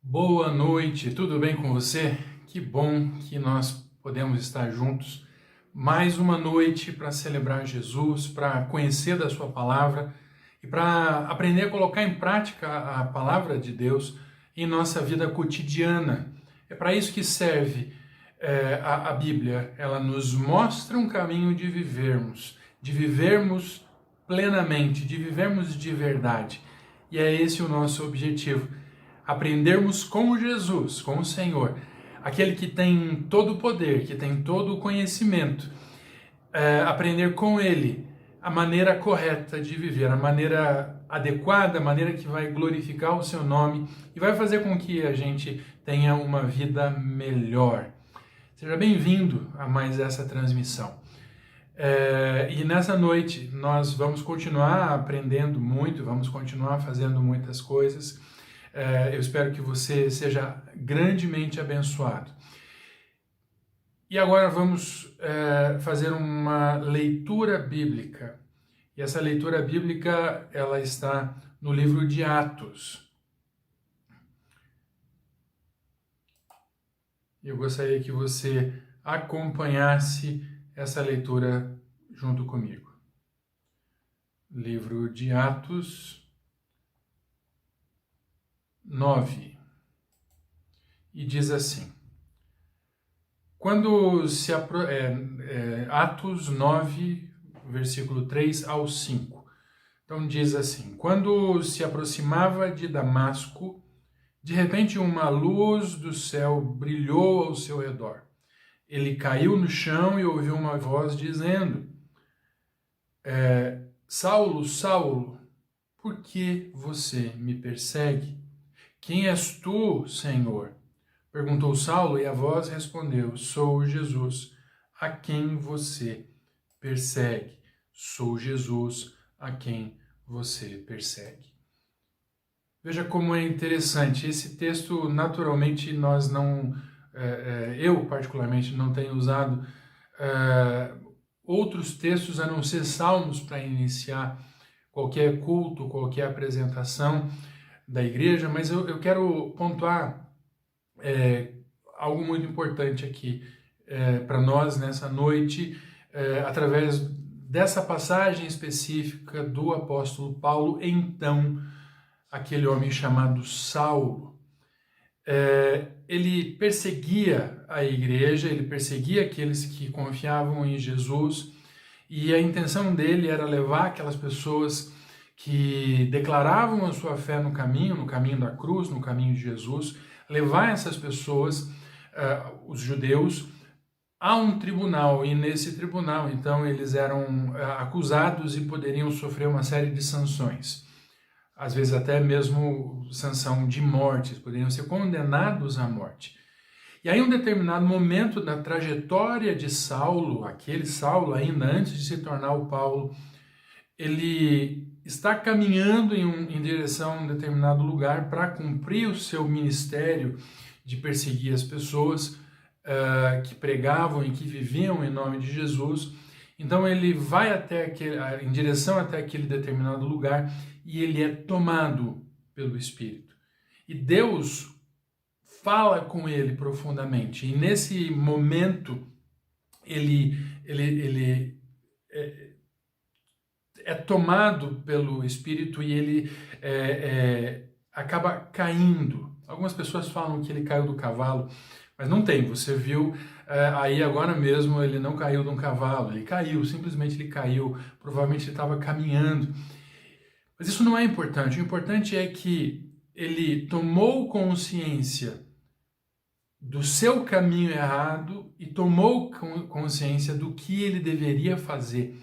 Boa noite, tudo bem com você? Que bom que nós podemos estar juntos mais uma noite para celebrar Jesus, para conhecer da Sua palavra e para aprender a colocar em prática a palavra de Deus em nossa vida cotidiana. É para isso que serve a Bíblia. Ela nos mostra um caminho de vivermos plenamente, de vivermos de verdade. E é esse o nosso objetivo: aprendermos com Jesus, com o Senhor, aquele que tem todo o poder, que tem todo o conhecimento, aprender com Ele a maneira correta de viver, a maneira adequada, a maneira que vai glorificar o Seu nome e vai fazer com que a gente tenha uma vida melhor. Seja bem-vindo a mais essa transmissão. E nessa noite nós vamos continuar aprendendo muito, vamos continuar fazendo muitas coisas. Eu espero que você seja grandemente abençoado. E agora vamos fazer uma leitura bíblica. E essa leitura bíblica ela está no livro de Atos. Eu gostaria que você acompanhasse essa leitura junto comigo. Livro de Atos 9. E diz assim: Atos 9, versículo 3 ao 5. Então diz assim: quando se aproximava de Damasco, de repente uma luz do céu brilhou ao seu redor. Ele caiu no chão e ouviu uma voz dizendo: Saulo, Saulo, por que você me persegue? Quem és tu, Senhor? Perguntou Saulo, e a voz respondeu: Sou Jesus, a quem você persegue. Sou Jesus, a quem você persegue. Veja como é interessante. Esse texto, naturalmente, nós não... eu, particularmente, não tenho usado outros textos a não ser salmos para iniciar qualquer culto, qualquer apresentação da igreja, mas eu quero pontuar algo muito importante aqui para nós nessa noite, através dessa passagem específica do apóstolo Paulo, então aquele homem chamado Saulo. Ele perseguia a igreja, ele perseguia aqueles que confiavam em Jesus, e a intenção dele era levar aquelas pessoas que declaravam a sua fé no caminho da cruz, no caminho de Jesus, levar essas pessoas, os judeus, a um tribunal, e nesse tribunal, então, eles eram acusados e poderiam sofrer uma série de sanções. Às vezes até mesmo sanção de morte, poderiam ser condenados à morte. E aí, em um determinado momento da trajetória de Saulo, aquele Saulo ainda antes de se tornar o Paulo, ele está caminhando em direção a um determinado lugar para cumprir o seu ministério de perseguir as pessoas que pregavam e que viviam em nome de Jesus. Então ele vai em direção até aquele determinado lugar e ele é tomado pelo Espírito. E Deus fala com ele profundamente. E nesse momento ele é tomado pelo Espírito e ele acaba caindo. Algumas pessoas falam que ele caiu do cavalo, mas não tem. Você viu aí agora mesmo, ele não caiu de um cavalo, ele caiu, simplesmente ele caiu, provavelmente ele estava caminhando. Mas isso não é importante. O importante é que ele tomou consciência do seu caminho errado e tomou consciência do que ele deveria fazer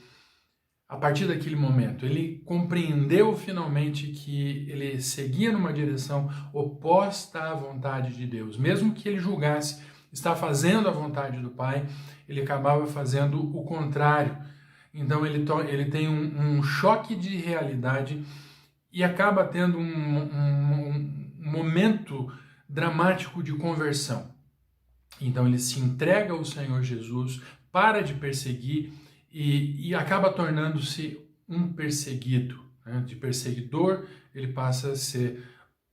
a partir daquele momento. Ele compreendeu finalmente que ele seguia numa direção oposta à vontade de Deus. Mesmo que ele julgasse estar fazendo a vontade do Pai, ele acabava fazendo o contrário. Então ele tem um choque de realidade e acaba tendo um momento dramático de conversão. Então ele se entrega ao Senhor Jesus, para de perseguir e acaba tornando-se um perseguido. Né? De perseguidor, ele passa a ser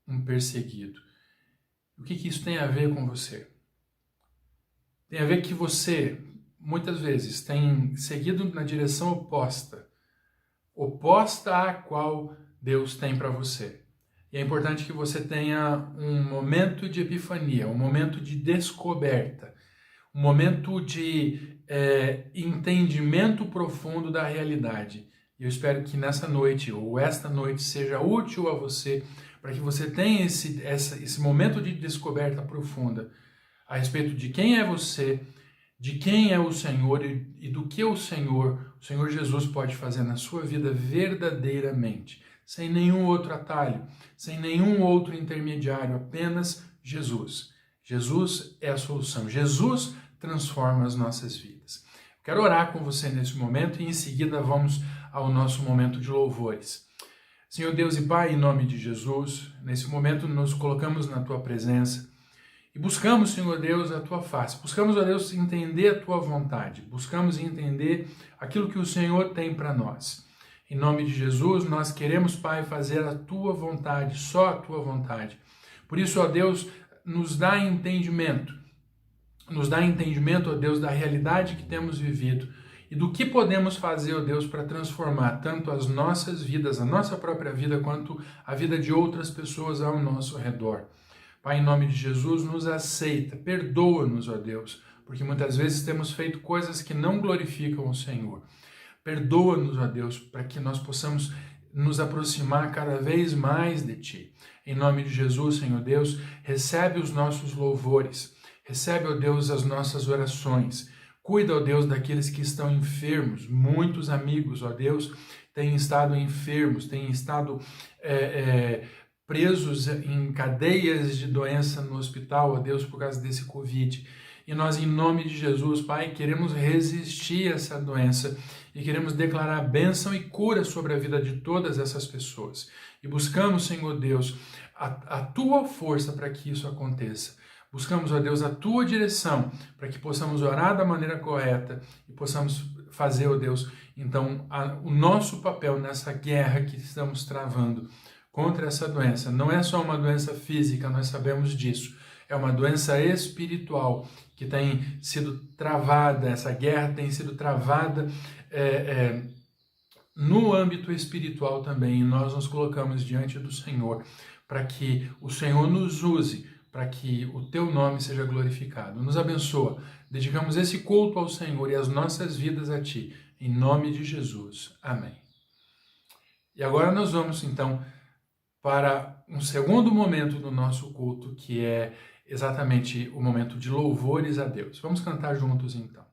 um perseguido. O que isso tem a ver com você? Tem a ver que você, muitas vezes, tem seguido na direção oposta à qual Deus tem para você. E é importante que você tenha um momento de epifania, um momento de descoberta, um momento de entendimento profundo da realidade. E eu espero que nessa noite, ou esta noite, seja útil a você, para que você tenha esse momento de descoberta profunda a respeito de quem é você, de quem é o Senhor e do que o Senhor Jesus pode fazer na sua vida verdadeiramente, sem nenhum outro atalho, sem nenhum outro intermediário, apenas Jesus. Jesus é a solução. Jesus transforma as nossas vidas. Quero orar com você nesse momento e em seguida vamos ao nosso momento de louvores. Senhor Deus e Pai, em nome de Jesus, nesse momento nos colocamos na Tua presença e buscamos, Senhor Deus, a Tua face. Buscamos, ó Deus, entender a Tua vontade. Buscamos entender aquilo que o Senhor tem para nós. Em nome de Jesus, nós queremos, Pai, fazer a Tua vontade, só a Tua vontade. Por isso, ó Deus, nos dá entendimento. Nos dá entendimento, ó Deus, da realidade que temos vivido e do que podemos fazer, ó Deus, para transformar tanto as nossas vidas, a nossa própria vida, quanto a vida de outras pessoas ao nosso redor. Pai, em nome de Jesus, nos aceita, perdoa-nos, ó Deus, porque muitas vezes temos feito coisas que não glorificam o Senhor. Perdoa-nos, ó Deus, para que nós possamos nos aproximar cada vez mais de Ti. Em nome de Jesus, Senhor Deus, recebe os nossos louvores, recebe, ó Deus, as nossas orações. Cuida, ó Deus, daqueles que estão enfermos. Muitos amigos, ó Deus, têm estado enfermos, têm estado presos em cadeias de doença no hospital, ó Deus, por causa desse Covid. E nós, em nome de Jesus, Pai, queremos resistir a essa doença e queremos declarar bênção e cura sobre a vida de todas essas pessoas. E buscamos, Senhor Deus, a Tua força para que isso aconteça. Buscamos, ó Deus, a Tua direção para que possamos orar da maneira correta e possamos fazer, ó Deus, então, o nosso papel nessa guerra que estamos travando contra essa doença. Não é só uma doença física, nós sabemos disso. É uma doença espiritual que tem sido travada, essa guerra tem sido travada no âmbito espiritual também. E nós nos colocamos diante do Senhor para que o Senhor nos use, para que o Teu nome seja glorificado. Nos abençoa. Dedicamos esse culto ao Senhor e as nossas vidas a Ti. Em nome de Jesus. Amém. E agora nós vamos, então, para um segundo momento do nosso culto, que é exatamente o momento de louvores a Deus. Vamos cantar juntos, então.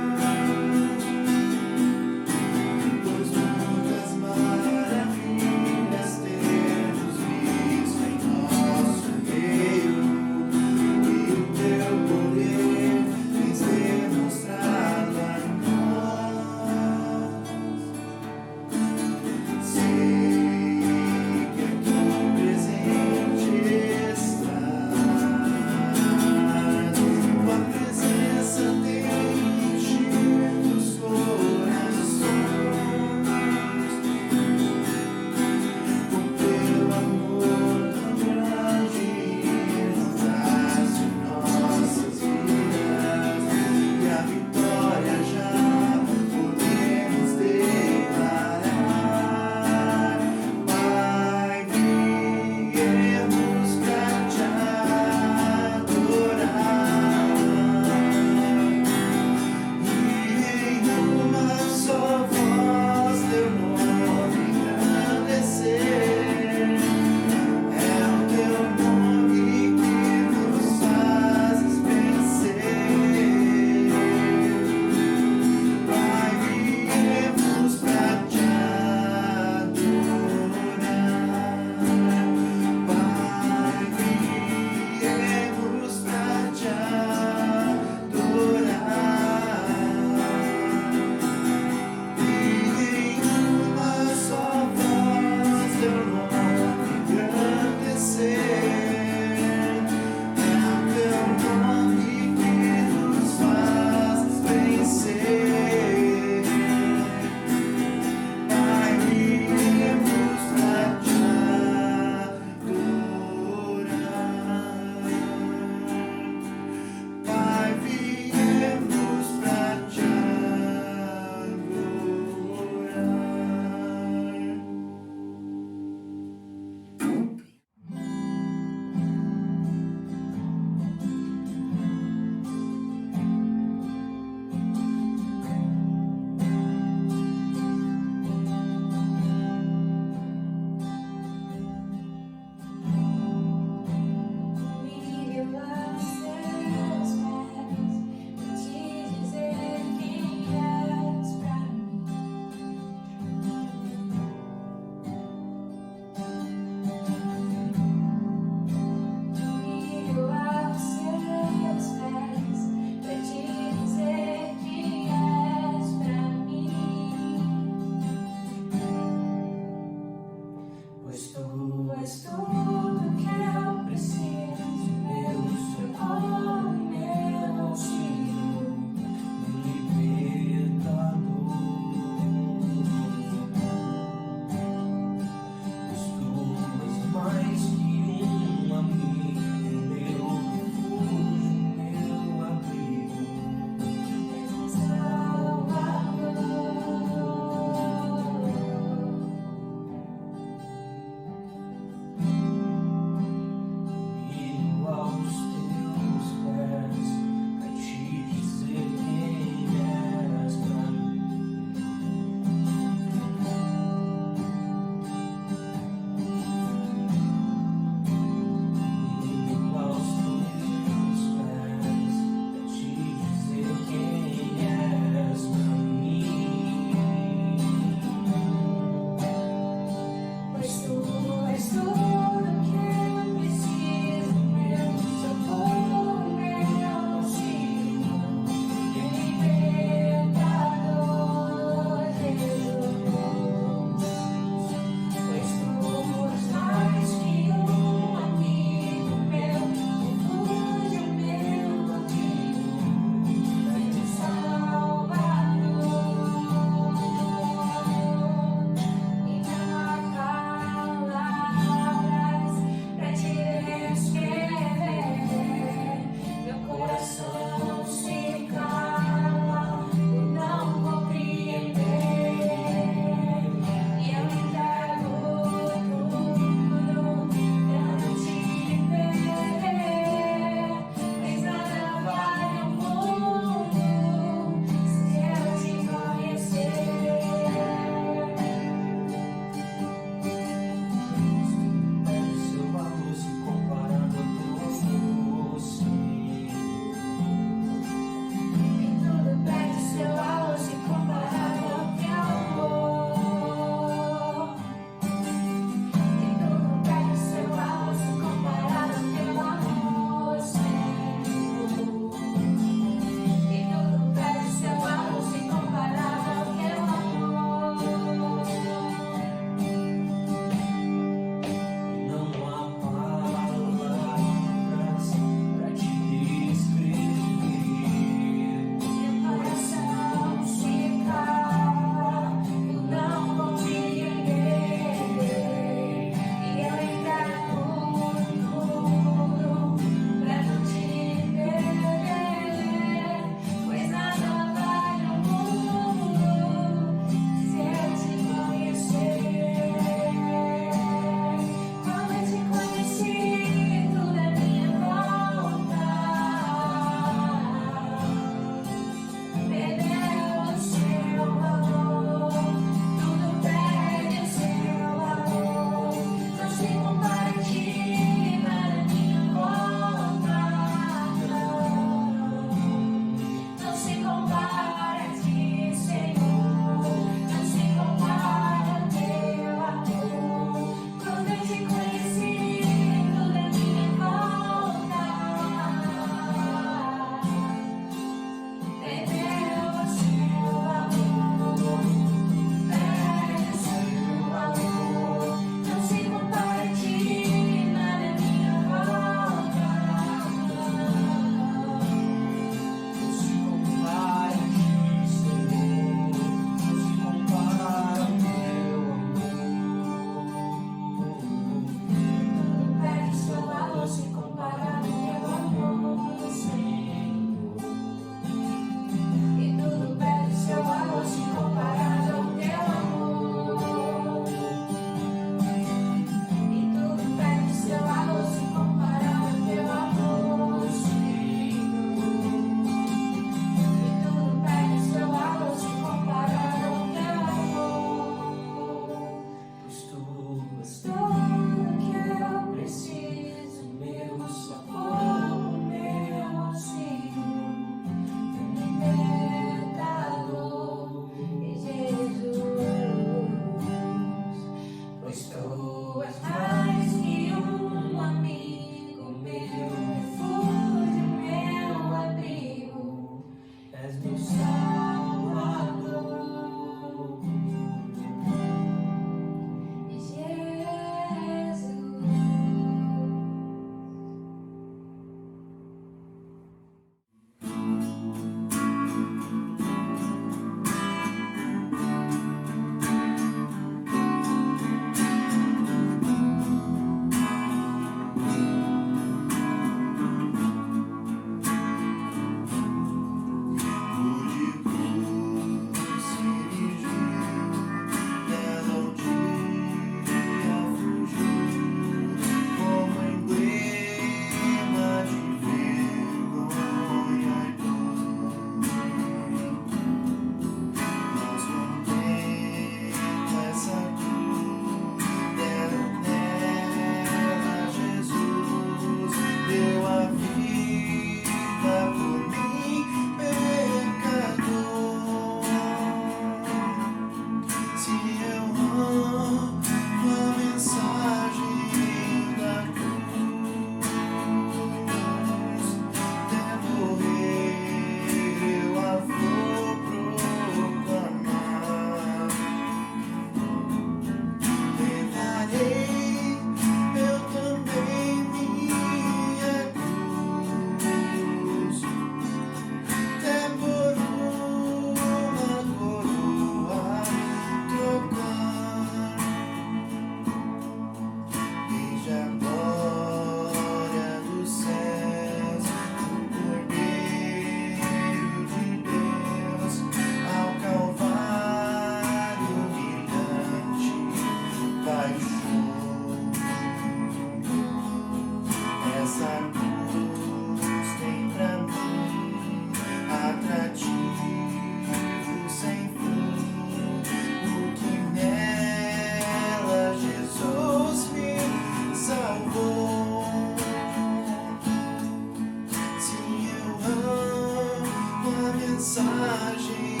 mensagem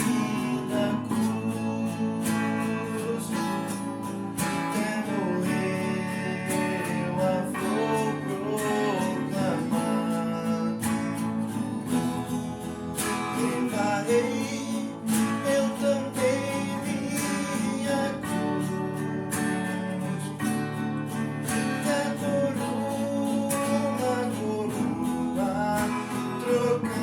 da cruz. Até morrer eu a vou proclamar. Levarei eu também minha cruz, da coroa trocar.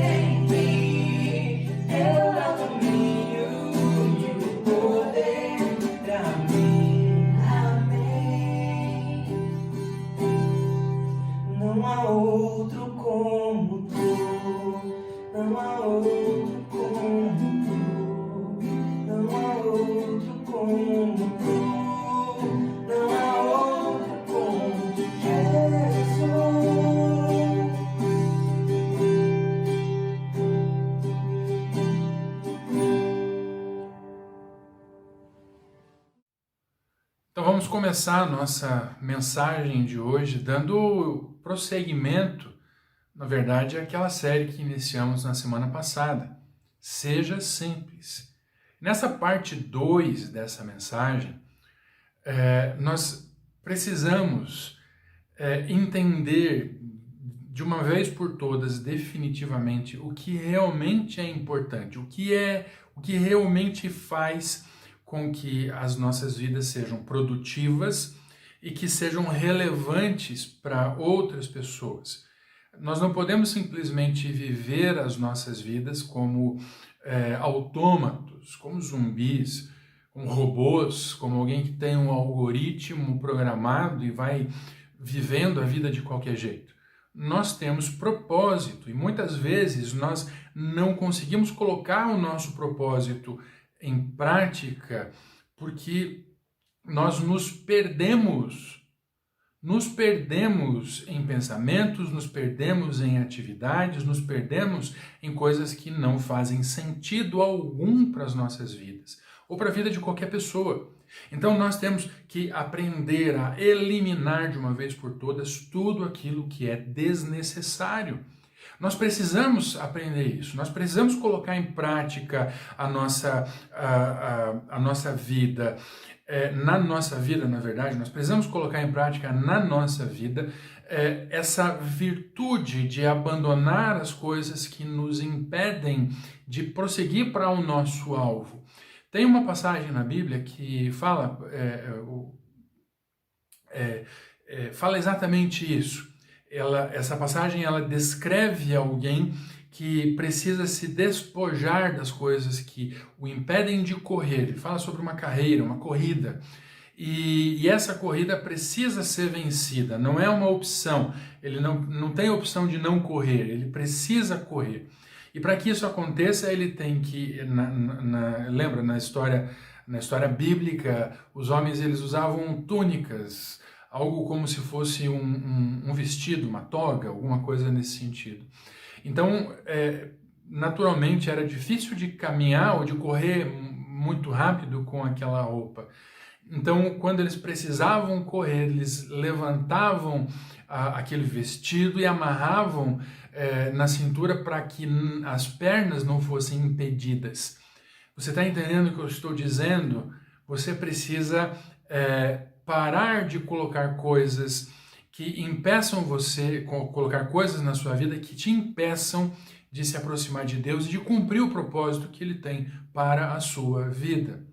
sempre é o caminho e o poder pra mim. Amém. Não há outro como tu, não há outro como tu, não há outro como tu, não há outro como Jesus. Então vamos começar a nossa mensagem de hoje dando prosseguimento, na verdade, àquela série que iniciamos na semana passada. Seja simples. Nessa parte 2 dessa mensagem, nós precisamos entender de uma vez por todas, definitivamente, o que realmente é importante, o que realmente faz com que as nossas vidas sejam produtivas e que sejam relevantes para outras pessoas. Nós não podemos simplesmente viver as nossas vidas como autômatos, como zumbis, como robôs, como alguém que tem um algoritmo programado e vai vivendo a vida de qualquer jeito. Nós temos propósito e muitas vezes nós não conseguimos colocar o nosso propósito em prática porque nós nos perdemos em pensamentos, nos perdemos em atividades, nos perdemos em coisas que não fazem sentido algum para as nossas vidas ou para a vida de qualquer pessoa. Então nós temos que aprender a eliminar de uma vez por todas tudo aquilo que é desnecessário. Nós precisamos aprender isso, nós precisamos colocar em prática a nossa vida, na nossa vida, na verdade, nós precisamos colocar em prática na nossa vida essa virtude de abandonar as coisas que nos impedem de prosseguir para o nosso alvo. Tem uma passagem na Bíblia que fala exatamente isso. Essa passagem ela descreve alguém que precisa se despojar das coisas que o impedem de correr. Ele fala sobre uma carreira, uma corrida. E essa corrida precisa ser vencida, não é uma opção. Ele não tem a opção de não correr, ele precisa correr. E para que isso aconteça, ele tem que, lembra, na história bíblica, os homens eles usavam túnicas, algo como se fosse um vestido, uma toga, alguma coisa nesse sentido. Então, naturalmente, era difícil de caminhar ou de correr muito rápido com aquela roupa. Então, quando eles precisavam correr, eles levantavam aquele vestido e amarravam na cintura para que as pernas não fossem impedidas. Você está entendendo o que eu estou dizendo? Você precisa parar de colocar coisas que impeçam você, colocar coisas na sua vida que te impeçam de se aproximar de Deus e de cumprir o propósito que Ele tem para a sua vida.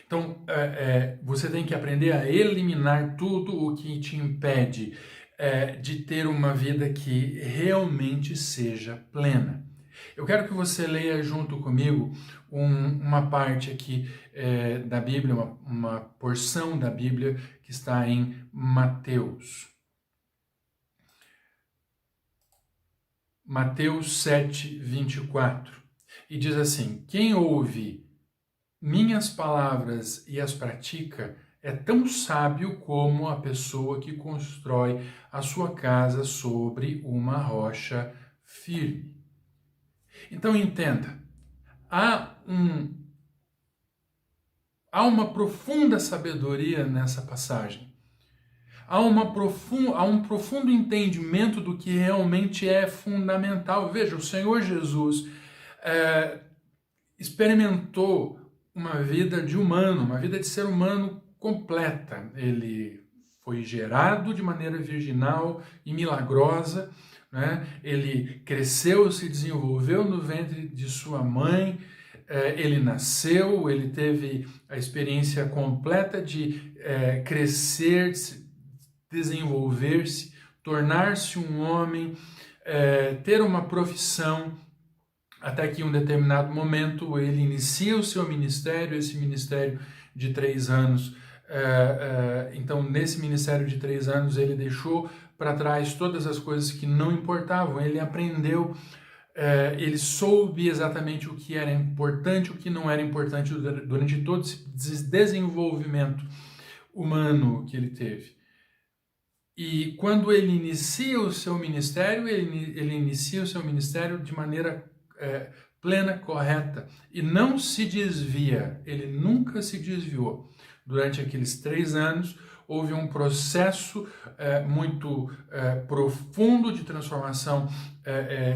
Então, você tem que aprender a eliminar tudo o que te impede de ter uma vida que realmente seja plena. Eu quero que você leia junto comigo uma parte aqui da Bíblia, uma porção da Bíblia que está em Mateus. Mateus 7, 24. E diz assim: quem ouve minhas palavras e as pratica é tão sábio como a pessoa que constrói a sua casa sobre uma rocha firme. Então entenda, há uma profunda sabedoria nessa passagem. Há um profundo entendimento do que realmente é fundamental. Veja, o Senhor Jesus experimentou uma vida de humano, uma vida de ser humano completa. Ele foi gerado de maneira virginal e milagrosa, né? Ele cresceu, se desenvolveu no ventre de sua mãe, ele nasceu, ele teve a experiência completa de crescer, desenvolver-se, tornar-se um homem, ter uma profissão, até que em um determinado momento ele inicia o seu ministério, esse ministério de 3 anos. Então, nesse ministério de 3 anos, ele deixou para trás todas as coisas que não importavam, ele aprendeu, ele soube exatamente o que era importante, o que não era importante durante todo esse desenvolvimento humano que ele teve. E quando ele inicia o seu ministério, ele inicia o seu ministério de maneira plena, correta, e não se desvia, ele nunca se desviou. Durante aqueles 3 anos, houve um processo muito profundo de transformação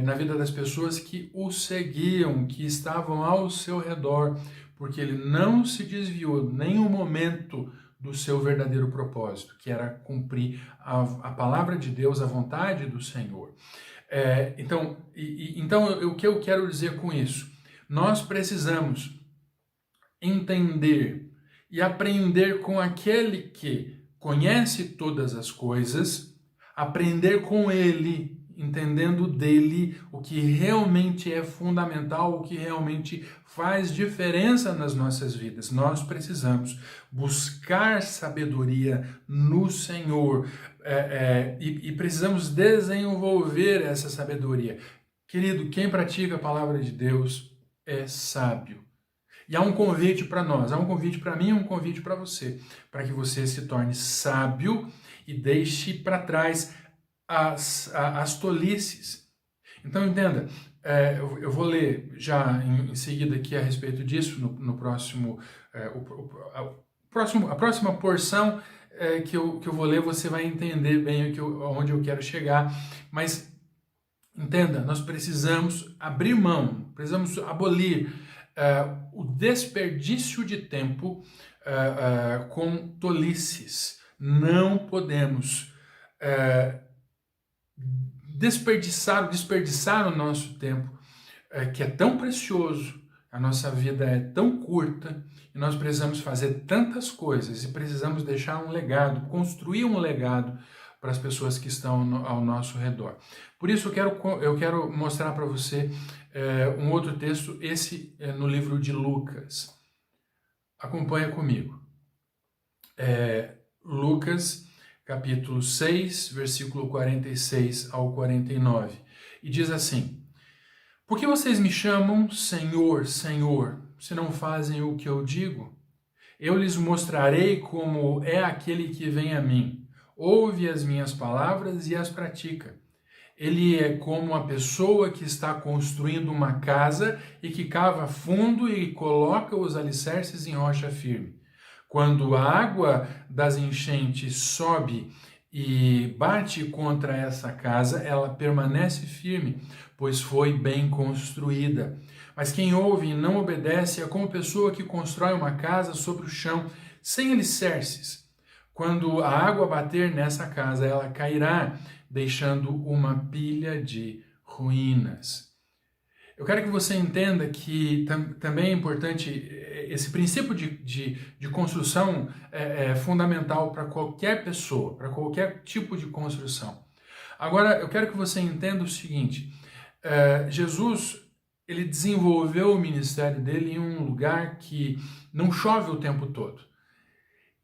na vida das pessoas que o seguiam, que estavam ao seu redor, porque ele não se desviou em nenhum momento do seu verdadeiro propósito, que era cumprir a palavra de Deus, a vontade do Senhor. Então, o que eu quero dizer com isso? Nós precisamos entender e aprender com aquele que conhece todas as coisas, aprender com ele, entendendo dele o que realmente é fundamental, o que realmente faz diferença nas nossas vidas. Nós precisamos buscar sabedoria no Senhor e precisamos desenvolver essa sabedoria. Querido, quem pratica a palavra de Deus é sábio. E há um convite para nós, há um convite para mim, um convite para você, para que você se torne sábio e deixe para trás as tolices. Então entenda, eu vou ler já em seguida aqui a respeito disso, no próximo, a próxima porção que eu vou ler, você vai entender bem onde eu quero chegar, mas entenda, nós precisamos abrir mão, precisamos abolir o desperdício de tempo com tolices. Não podemos desperdiçar o nosso tempo, que é tão precioso, a nossa vida é tão curta, e nós precisamos fazer tantas coisas, e precisamos deixar um legado, construir um legado para as pessoas que estão ao nosso redor. Por isso eu quero mostrar para você um outro texto, esse no livro de Lucas. Acompanha comigo. Lucas, capítulo 6, versículo 46 ao 49. E diz assim: Por que vocês me chamam Senhor, Senhor, se não fazem o que eu digo? Eu lhes mostrarei como é aquele que vem a mim. Ouve as minhas palavras e as pratica. Ele é como a pessoa que está construindo uma casa e que cava fundo e coloca os alicerces em rocha firme. Quando a água das enchentes sobe e bate contra essa casa, ela permanece firme, pois foi bem construída. Mas quem ouve e não obedece é como pessoa que constrói uma casa sobre o chão, sem alicerces. Quando a água bater nessa casa, ela cairá, deixando uma pilha de ruínas. Eu quero que você entenda que também é importante, esse princípio de construção é fundamental para qualquer pessoa, para qualquer tipo de construção. Agora, eu quero que você entenda o seguinte, Jesus, ele desenvolveu o ministério dele em um lugar que não chove o tempo todo,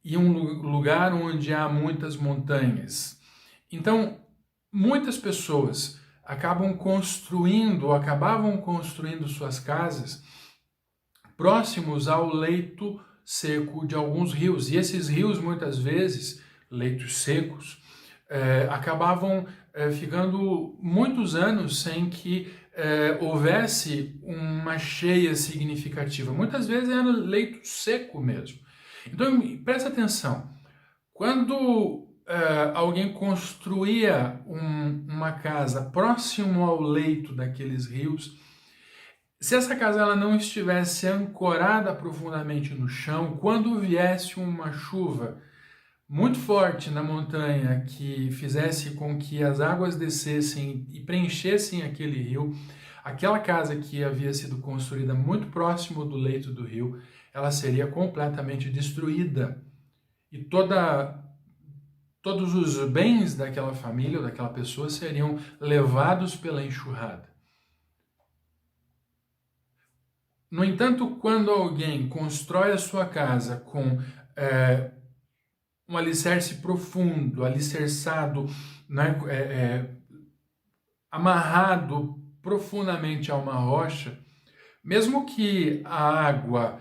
e um lugar onde há muitas montanhas. Então, muitas pessoas acabavam construindo suas casas próximos ao leito seco de alguns rios. E esses rios, muitas vezes, leitos secos, acabavam ficando muitos anos sem que houvesse uma cheia significativa. Muitas vezes era leito seco mesmo. Então, presta atenção. Quando alguém construía uma casa próximo ao leito daqueles rios, se essa casa ela não estivesse ancorada profundamente no chão, quando viesse uma chuva muito forte na montanha que fizesse com que as águas descessem e preenchessem aquele rio, aquela casa que havia sido construída muito próximo do leito do rio, ela seria completamente destruída. E toda todos os bens daquela família ou daquela pessoa seriam levados pela enxurrada. No entanto, quando alguém constrói a sua casa com um alicerce profundo, alicerçado, né, amarrado profundamente a uma rocha, mesmo que a água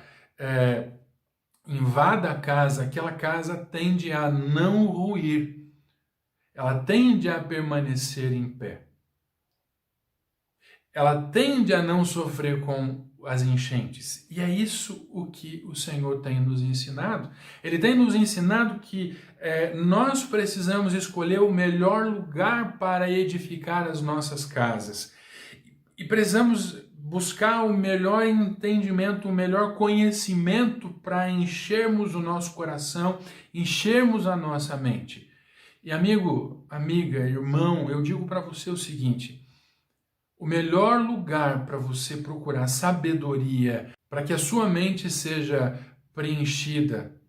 invada a casa, aquela casa tende a não ruir, ela tende a permanecer em pé. Ela tende a não sofrer com as enchentes. E é isso o que o Senhor tem nos ensinado. Ele tem nos ensinado que nós precisamos escolher o melhor lugar para edificar as nossas casas. E precisamos buscar o melhor entendimento, o melhor conhecimento para enchermos o nosso coração, enchermos a nossa mente. E amigo, amiga, irmão, eu digo para você o seguinte: o melhor lugar para você procurar sabedoria, para que a sua mente seja preenchida,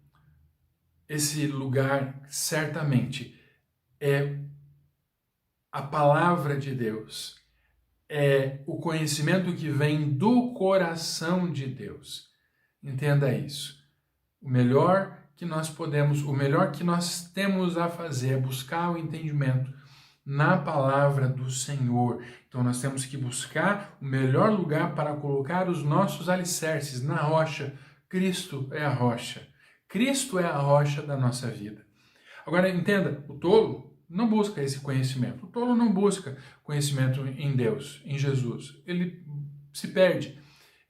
esse lugar certamente é a palavra de Deus, é o conhecimento que vem do coração de Deus. Entenda isso. O melhor que nós podemos, o melhor que nós temos a fazer é buscar o entendimento na palavra do Senhor. Então nós temos que buscar o melhor lugar para colocar os nossos alicerces na rocha. Cristo é a rocha. Cristo é a rocha da nossa vida. Agora entenda, o tolo não busca esse conhecimento. O tolo não busca conhecimento em Deus, em Jesus. Ele se perde.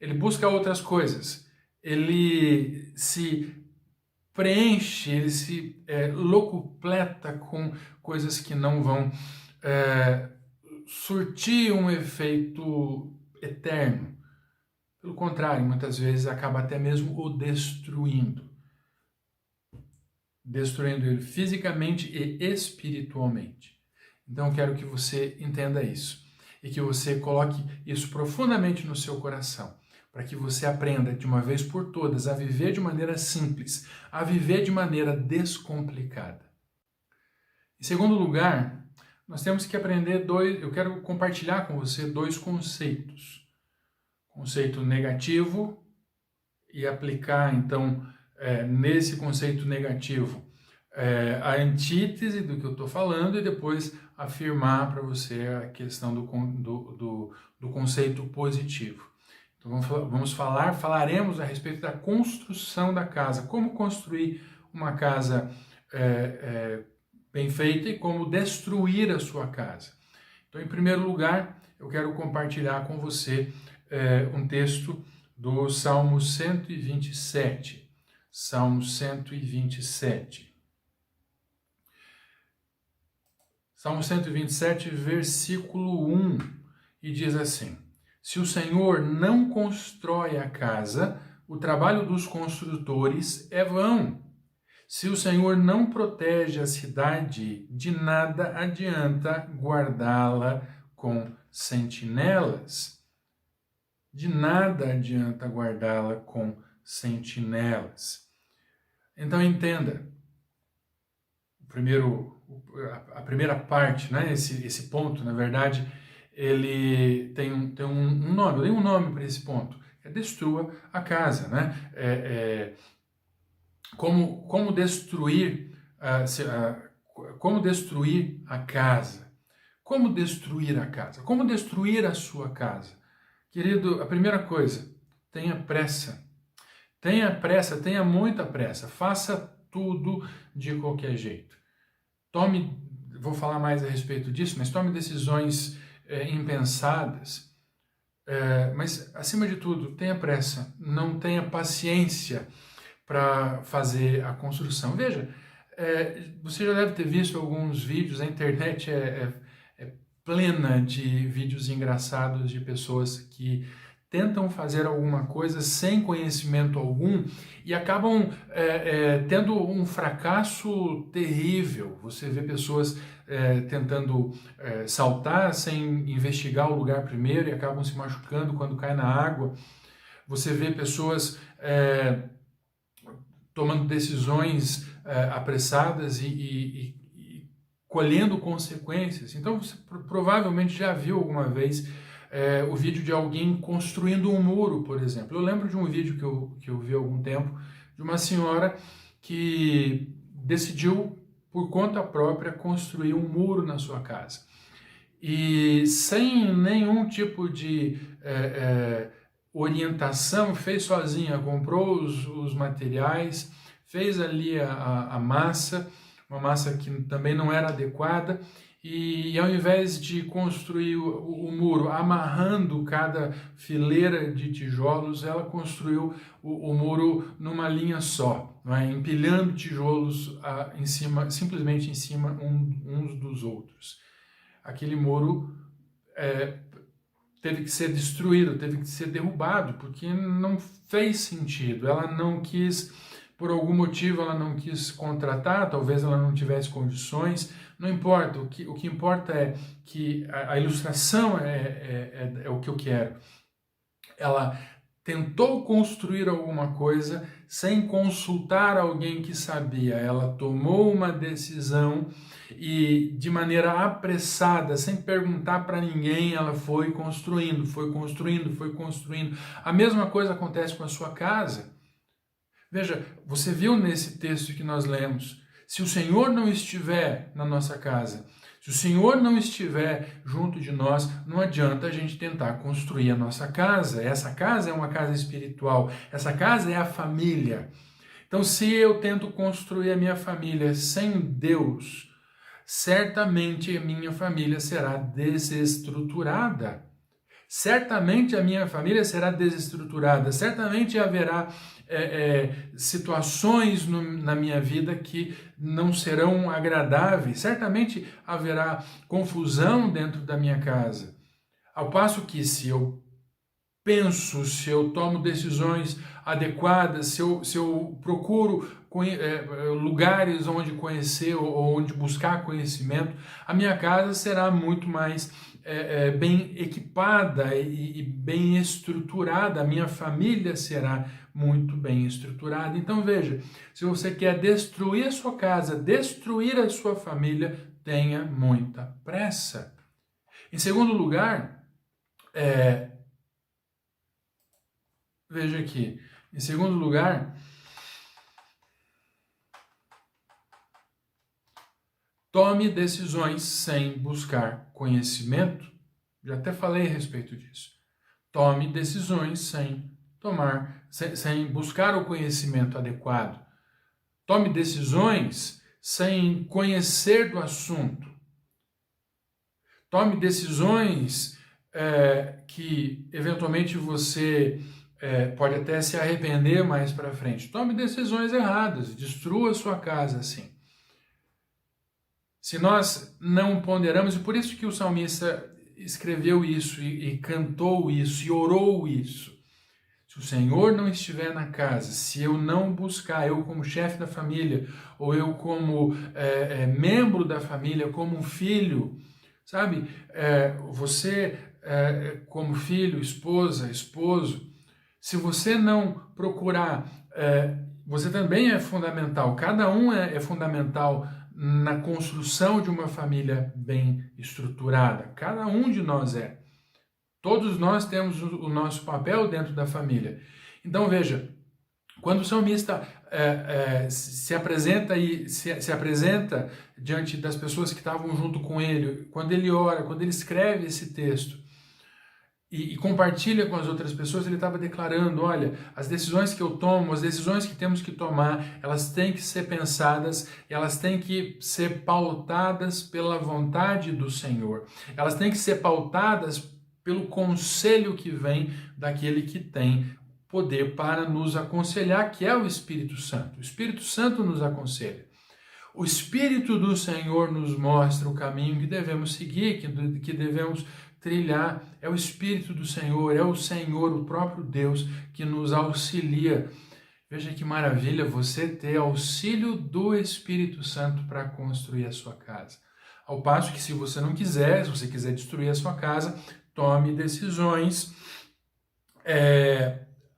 Ele busca outras coisas. Ele se preenche, ele se locupleta com coisas que não vão surtir um efeito eterno. Pelo contrário, muitas vezes acaba até mesmo o destruindo. Destruindo ele fisicamente e espiritualmente. Então eu quero que você entenda isso e que você coloque isso profundamente no seu coração, para que você aprenda de uma vez por todas a viver de maneira simples, a viver de maneira descomplicada. Em segundo lugar, nós temos que aprender eu quero compartilhar com você dois conceitos. Conceito negativo e aplicar, então, nesse conceito negativo, a antítese do que eu estou falando e depois afirmar para você a questão do conceito positivo. Então falaremos a respeito da construção da casa, como construir uma casa bem feita e como destruir a sua casa. Então, em primeiro lugar, eu quero compartilhar com você um texto do Salmo 127. Salmo 127. Salmo 127, versículo 1, e diz assim: se o Senhor não constrói a casa, o trabalho dos construtores é vão. Se o Senhor não protege a cidade, de nada adianta guardá-la com sentinelas. De nada adianta guardá-la com sentinelas. Então entenda, a primeira parte, né, esse ponto, na verdade, ele tem um nome, eu dei um nome para esse ponto, destrua a casa, né? Como destruir como destruir a casa? Como destruir a casa? Como destruir a sua casa? Querido, a primeira coisa, tenha pressa. Tenha pressa, tenha muita pressa. Faça tudo de qualquer jeito. Vou falar mais a respeito disso, mas tome decisões impensadas. Mas, acima de tudo, tenha pressa. Não tenha paciência para fazer a construção. Veja, você já deve ter visto alguns vídeos, a internet é plena de vídeos engraçados de pessoas que tentam fazer alguma coisa sem conhecimento algum e acabam tendo um fracasso terrível. Você vê pessoas tentando saltar sem investigar o lugar primeiro e acabam se machucando quando cai na água. Você vê pessoas tomando decisões apressadas e colhendo consequências. Então você provavelmente já viu alguma vez o vídeo de alguém construindo um muro, por exemplo. Eu lembro de um vídeo que eu vi há algum tempo, de uma senhora que decidiu, por conta própria, construir um muro na sua casa. E sem nenhum tipo de orientação, fez sozinha, comprou os materiais, fez ali a massa, uma massa que também não era adequada, e ao invés de construir o muro amarrando cada fileira de tijolos, ela construiu o muro numa linha só, não é? Empilhando tijolos em cima, simplesmente em cima uns dos outros. Aquele muro teve que ser destruído, teve que ser derrubado, porque não fez sentido. Ela não quis, por algum motivo, ela não quis contratar, talvez ela não tivesse condições, não importa. O que importa é que a ilustração é o que eu quero. Ela tentou construir alguma coisa sem consultar alguém que sabia. Ela tomou uma decisão e, de maneira apressada, sem perguntar para ninguém, ela foi construindo, foi construindo, foi construindo. A mesma coisa acontece com a sua casa. Veja, você viu nesse texto que nós lemos, se o Senhor não estiver na nossa casa, se o Senhor não estiver junto de nós, não adianta a gente tentar construir a nossa casa. Essa casa é uma casa espiritual, essa casa é a família. Então, se eu tento construir a minha família sem Deus, certamente a minha família será desestruturada. Certamente a minha família será desestruturada, certamente haverá situações na minha vida que não serão agradáveis, certamente haverá confusão dentro da minha casa. Ao passo que se eu penso, se eu tomo decisões adequadas, se eu procuro lugares onde conhecer ou onde buscar conhecimento, a minha casa será muito mais bem equipada e bem estruturada, a minha família será muito bem estruturada. Então veja, se você quer destruir a sua casa, destruir a sua família, tenha muita pressa. Em segundo lugar, veja aqui, em segundo lugar, tome decisões sem buscar conhecimento. Já até falei a respeito disso. Tome decisões sem buscar o conhecimento adequado. Tome decisões sem conhecer do assunto. Tome decisões que eventualmente você pode até se arrepender mais para frente. Tome decisões erradas, destrua a sua casa assim. Se nós não ponderamos, e por isso que o salmista escreveu isso e cantou isso e orou isso. Se o Senhor não estiver na casa, se eu não buscar, eu como chefe da família, ou eu como membro da família, como um filho, sabe? Você como filho, esposa, esposo, se você não procurar, você também é fundamental, cada um é fundamental na construção de uma família bem estruturada. Cada um de nós é. Todos nós temos o nosso papel dentro da família. Então veja, quando o salmista se apresenta diante das pessoas que estavam junto com ele, quando ele ora, quando ele escreve esse texto e compartilha com as outras pessoas, ele estava declarando, olha, as decisões que eu tomo, as decisões que temos que tomar, elas têm que ser pensadas, elas têm que ser pautadas pela vontade do Senhor. Elas têm que ser pautadas pelo conselho que vem daquele que tem poder para nos aconselhar, que é o Espírito Santo. O Espírito Santo nos aconselha. O Espírito do Senhor nos mostra o caminho que devemos seguir, que devemos trilhar. É o Espírito do Senhor, é o Senhor, o próprio Deus, que nos auxilia. Veja que maravilha você ter auxílio do Espírito Santo para construir a sua casa. Ao passo que se você não quiser, se você quiser destruir a sua casa, tome decisões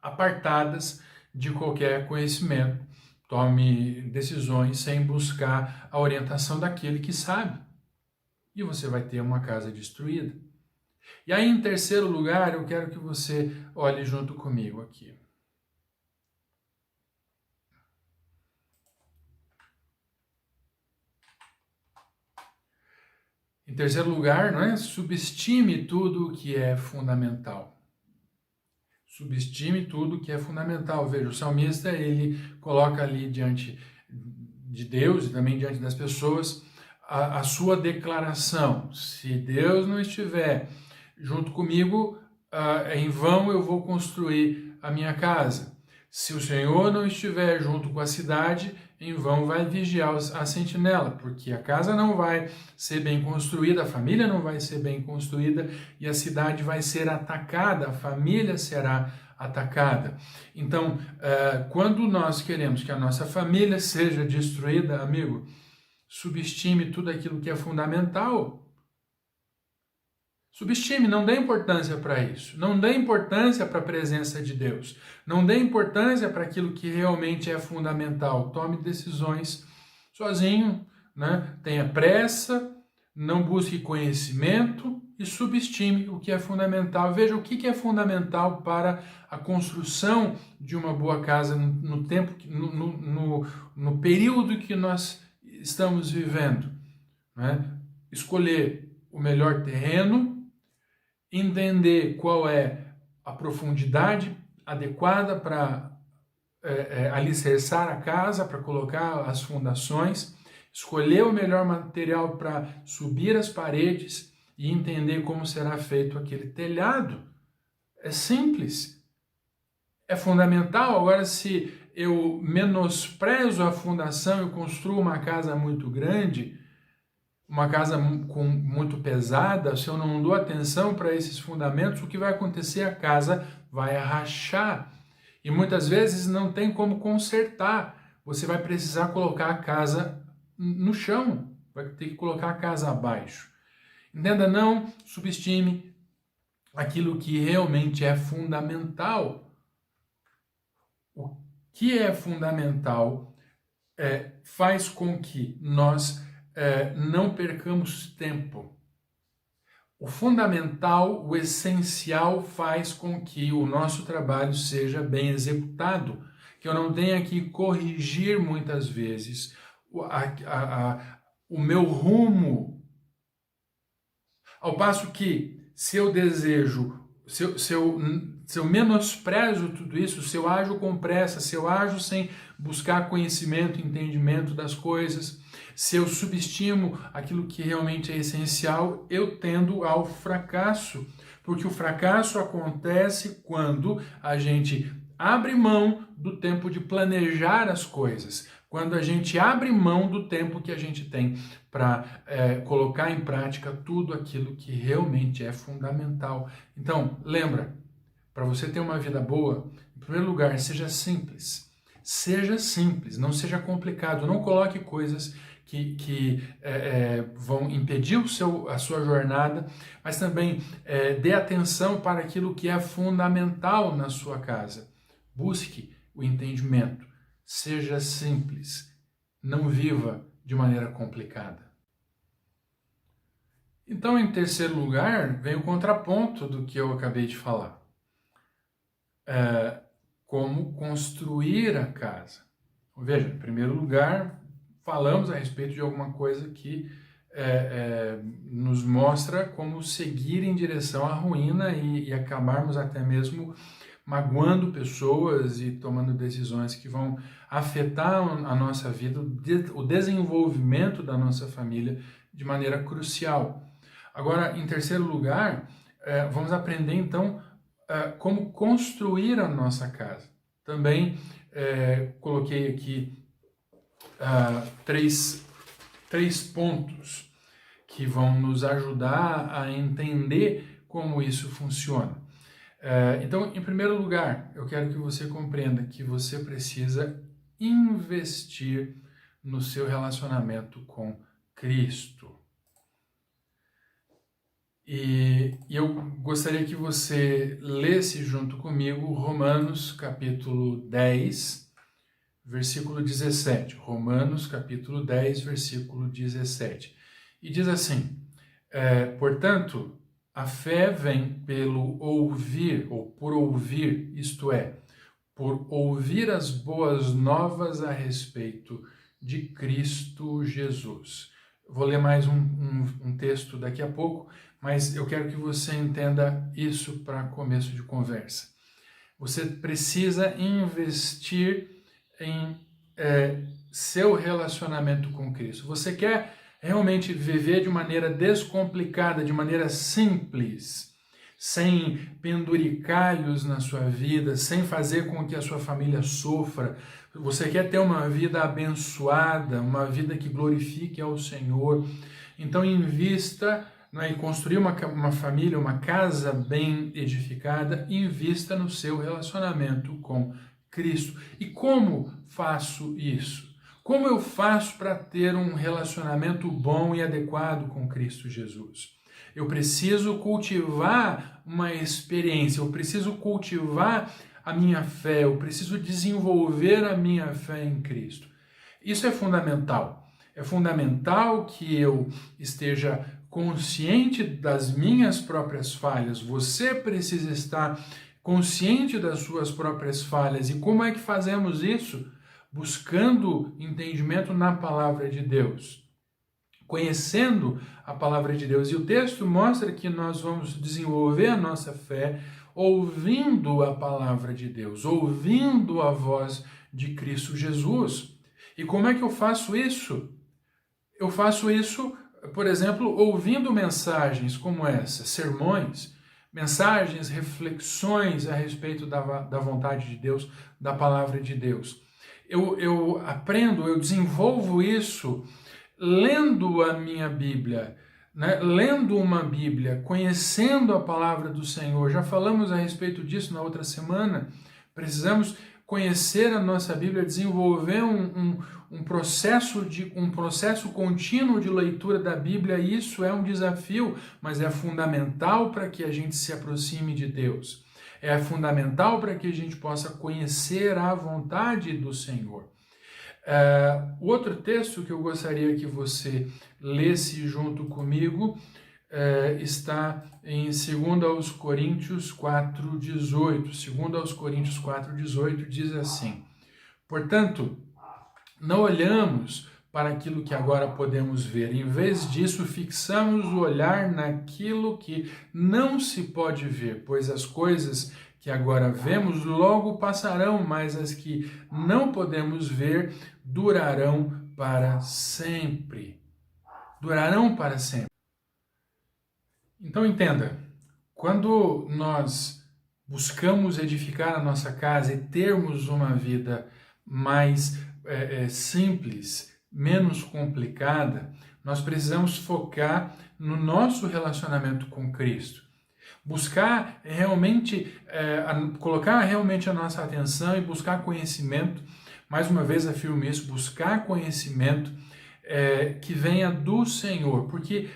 apartadas de qualquer conhecimento. tome decisões sem buscar a orientação daquele que sabe. E você vai ter uma casa destruída. E aí, em terceiro lugar, eu quero que você olhe junto comigo aqui. Em terceiro lugar, não é? Subestime tudo o que é fundamental. Subestime tudo o que é fundamental. Veja, o salmista, ele coloca ali diante de Deus e também diante das pessoas a sua declaração. Se Deus não estiver junto comigo, em vão eu vou construir a minha casa. Se o Senhor não estiver junto com a cidade, em vão vai vigiar a sentinela, porque a casa não vai ser bem construída, a família não vai ser bem construída e a cidade vai ser atacada, a família será atacada. Então, quando nós queremos que a nossa família seja destruída, amigo, subestime tudo aquilo que é fundamental. Subestime, não dê importância para isso. Não dê importância para a presença de Deus. Não dê importância para aquilo que realmente é fundamental. Tome decisões sozinho, né? Tenha pressa, não busque conhecimento e subestime o que é fundamental. Veja o que é fundamental para a construção de uma boa casa no tempo, no período que nós estamos vivendo, né? Escolher o melhor terreno, entender qual é a profundidade adequada para alicerçar a casa, para colocar as fundações, escolher o melhor material para subir as paredes e entender como será feito aquele telhado. É simples, é fundamental. Agora, se eu menosprezo a fundação e construo uma casa muito grande, uma casa muito pesada, se eu não dou atenção para esses fundamentos, o que vai acontecer? A casa vai rachar. E muitas vezes não tem como consertar. Você vai precisar colocar a casa no chão, vai ter que colocar a casa abaixo. Entenda, não subestime aquilo que realmente é fundamental. O que é fundamental faz com que nós não percamos tempo. O fundamental, o essencial faz com que o nosso trabalho seja bem executado, que eu não tenha que corrigir muitas vezes o meu rumo. Ao passo que, se eu desejo, se eu menosprezo tudo isso, se eu ajo com pressa, se eu ajo sem buscar conhecimento, entendimento das coisas, se eu subestimo aquilo que realmente é essencial, eu tendo ao fracasso. Porque o fracasso acontece quando a gente abre mão do tempo de planejar as coisas, quando a gente abre mão do tempo que a gente tem para colocar em prática tudo aquilo que realmente é fundamental. Então, lembra, para você ter uma vida boa, em primeiro lugar, seja simples. Seja simples, não seja complicado. Não coloque coisas que vão impedir a sua jornada, mas também dê atenção para aquilo que é fundamental na sua casa. Busque o entendimento. Seja simples. Não viva de maneira complicada. Então, em terceiro lugar, vem o contraponto do que eu acabei de falar. Como construir a casa. Veja, em primeiro lugar, falamos a respeito de alguma coisa que nos mostra como seguir em direção à ruína e acabarmos até mesmo magoando pessoas e tomando decisões que vão afetar a nossa vida, o desenvolvimento da nossa família de maneira crucial. Agora, em terceiro lugar, vamos aprender então como construir a nossa casa. Também coloquei aqui três pontos que vão nos ajudar a entender como isso funciona. Então, em primeiro lugar, eu quero que você compreenda que você precisa investir no seu relacionamento com Cristo. E eu gostaria que você lesse junto comigo Romanos capítulo 10, versículo 17. Romanos, capítulo 10, versículo 17. E diz assim, portanto, a fé vem pelo ouvir, ou por ouvir, isto é, por ouvir as boas novas a respeito de Cristo Jesus. Vou ler mais um texto daqui a pouco, mas eu quero que você entenda isso para começo de conversa. Você precisa investir em seu relacionamento com Cristo. Você quer realmente viver de maneira descomplicada, de maneira simples, sem penduricalhos na sua vida, sem fazer com que a sua família sofra. Você quer ter uma vida abençoada, uma vida que glorifique ao Senhor. Então invista em construir uma família, uma casa bem edificada, invista no seu relacionamento com Cristo. E como faço isso? Como eu faço para ter um relacionamento bom e adequado com Cristo Jesus? Eu preciso cultivar uma experiência, eu preciso cultivar a minha fé, eu preciso desenvolver a minha fé em Cristo. Isso é fundamental. É fundamental que eu esteja consciente das minhas próprias falhas. Você precisa estar consciente das suas próprias falhas. E como é que fazemos isso? Buscando entendimento na palavra de Deus, conhecendo a palavra de Deus. E o texto mostra que nós vamos desenvolver a nossa fé ouvindo a palavra de Deus, ouvindo a voz de Cristo Jesus. E como é que eu faço isso? Eu faço isso, por exemplo, ouvindo mensagens como essa, sermões, mensagens, reflexões a respeito da vontade de Deus, da palavra de Deus. Eu aprendo, eu desenvolvo isso lendo a minha Bíblia, né? Lendo uma Bíblia, conhecendo a palavra do Senhor. Já falamos a respeito disso na outra semana. Precisamos conhecer a nossa Bíblia, desenvolver um processo contínuo de leitura da Bíblia. Isso é um desafio, mas é fundamental para que a gente se aproxime de Deus. É fundamental para que a gente possa conhecer a vontade do Senhor. O outro texto que eu gostaria que você lesse junto comigo está em 2 Coríntios 4,18. 2 Coríntios 4,18 diz assim: portanto, não olhamos para aquilo que agora podemos ver. Em vez disso, fixamos o olhar naquilo que não se pode ver, pois as coisas que agora vemos logo passarão, mas as que não podemos ver durarão para sempre. Durarão para sempre. Então entenda, quando nós buscamos edificar a nossa casa e termos uma vida mais simples, menos complicada, nós precisamos focar no nosso relacionamento com Cristo. Buscar realmente, colocar realmente a nossa atenção e buscar conhecimento, mais uma vez afirmo isso, buscar conhecimento que venha do Senhor, porque